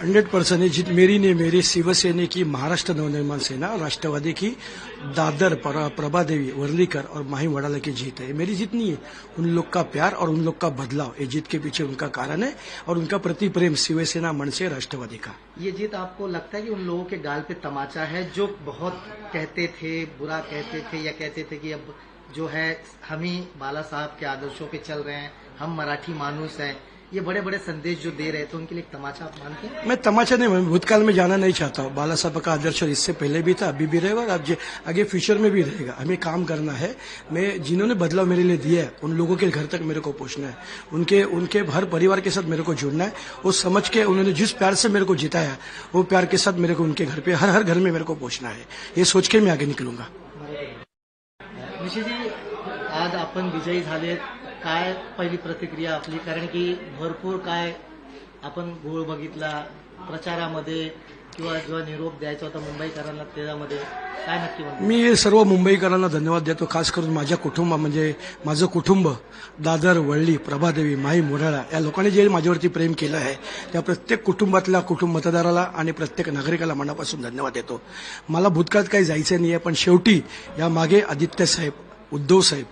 100% जीत मेरी ने मेरी शिवसेना की, महाराष्ट्र नवनिर्माण सेना, राष्ट्रवादी की, दादर प्रभा देवी वर्लीकर और माही वडाला की जीत है। मेरी जीत नहीं है, उन लोग का प्यार और उन लोग का बदलाव, ये जीत के पीछे उनका कारण है और उनका प्रति प्रेम शिवसेना, मनसे, राष्ट्रवादी का। ये जीत आपको लगता है कि उन लोगों के गाल पे तमाचा है जो बहुत कहते थे, बुरा कहते थे या कहते थे कि अब जो है हम ही बाला साहब के आदर्शों पे चल रहे हैं, हम मराठी मानूस हैं, ये बड़े बड़े संदेश जो दे रहे थे उनके लिए एक तमाचा आप मानते हैं? मैं तमाचा नहीं, मैं भूतकाल में जाना नहीं चाहता हूँ। बाला साहब का आदर्श इससे पहले भी था, अभी भी रहेगा और आगे फ्यूचर में भी रहेगा। हमें काम करना है। मैं जिन्होंने बदलाव मेरे लिए दिया है उन लोगों के घर तक मेरे को पहुंचना है, उनके हर परिवार के साथ मेरे को जुड़ना है। वो समझ के उन्होंने जिस प्यार से मेरे को जिताया वो प्यार के साथ मेरे को उनके घर पे हर घर में मेरे को पहुंचना है। ये सोच के मैं आगे निकलूंगा। निशिजी, आज आपण विजयी झाले, काय पहिली प्रतिक्रिया आपली? कारण की भरपूर काय आपण घोळ बघितला प्रचारामध्ये किंवा जेव्हा निरोप द्यायचा होता मुंबईकरांना त्यामध्ये, काय नक्की म्हणतो? मी सर्व मुंबईकरांना धन्यवाद देतो, खास करून माझ्या कुटुंब म्हणजे माझं कुटुंब, दादर, वळली, प्रभादेवी, माई, मोराळा या लोकांनी जे माझ्यावरती प्रेम केलं आहे त्या प्रत्येक कुटुंबातल्या मतदाराला आणि प्रत्येक नागरिकाला मनापासून धन्यवाद देतो। मला भूतकाळात काही जायचं नाहीये, पण शेवटी या मागे आदित्य साहेब, उद्धव साहेब,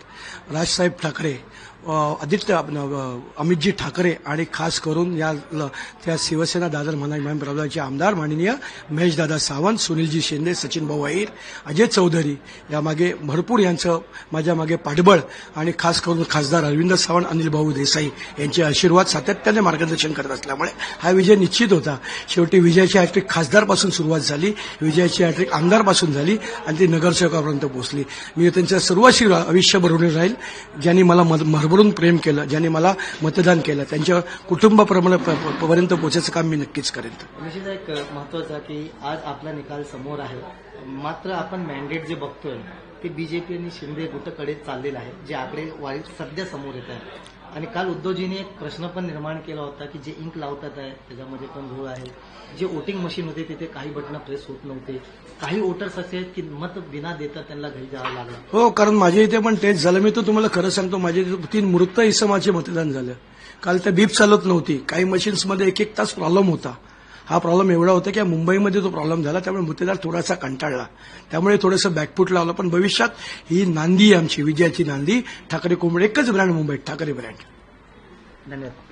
राजसाहेब ठाकरे, अमितजी ठाकरे आणि खास करून त्या शिवसेना दादर प्रभागाचे आमदार माननीय महेशदादा सावंत, सुनीलजी शिंदे, सचिन भाऊ अहिर, अजय चौधरी यामागे भरपूर यांचं माझ्या मागे पाठबळ आणि खास करून खासदार अरविंद सावंत, अनिल भाऊ देसाई यांचे आशीर्वाद सातत्याने मार्गदर्शन करत असल्यामुळे हा विजय निश्चित होता। शेवटी विजयाची हॅट्रिक खासदारपासून सुरुवात झाली, विजयाची हॅट्रिक आमदारपासून झाली आणि ती नगरसेवकापर्यंत पोहोचली। मी त्यांचा सर्व आशीर्वाद आयुष्यभर ऋणी राहील। ज्यांनी मला भरभरून प्रेम केलं, ज्यांनी मला मतदान केलं, त्यांच्या कुटुंबापर्यंत पोहोचायचं काम मी नक्कीच करेन। निश्चित एक महत्वाचं की आज आपला निकाल समोर आहे, मात्र आपण मॅन्डेट जे बघतोय ते बीजेपी आणि शिंदे गुटकडे चाललेलं आहे, जे आकडेवारी सध्या समोर येत आहे। आणि काल उद्धवजींनी एक प्रश्न पण निर्माण केला होता की जे इंक लावतात आहे त्याच्यामध्ये पण घोळ आहे, जे वोटिंग मशीन होते तिथे काही बटणं प्रेस होत नव्हते, काही वोटर्स असे आहेत की मत बिना देता त्यांना घरी जावं लागलं। हो, कारण माझ्या इथे पण तेच झालं। मी तर तुम्हाला खरं सांगतो, माझ्या इथे 3 मृत इसमाचे मतदान झालं। काल त्या बीप चालत नव्हती, काही मशीन्समध्ये 1-1 तास प्रॉब्लेम होता। हा प्रॉब्लेम एवढा होता की मुंबईमध्ये तो प्रॉब्लेम झाला, त्यामुळे मतदार थोडासा कंटाळला, त्यामुळे थोडंसं बॅकफूट लावलं। पण भविष्यात ही नांदी आमची विजयाची नांदी ठाकरे कोंबडे, एकच ब्रँड मुंबईत, ठाकरे ब्रँड। धन्यवाद।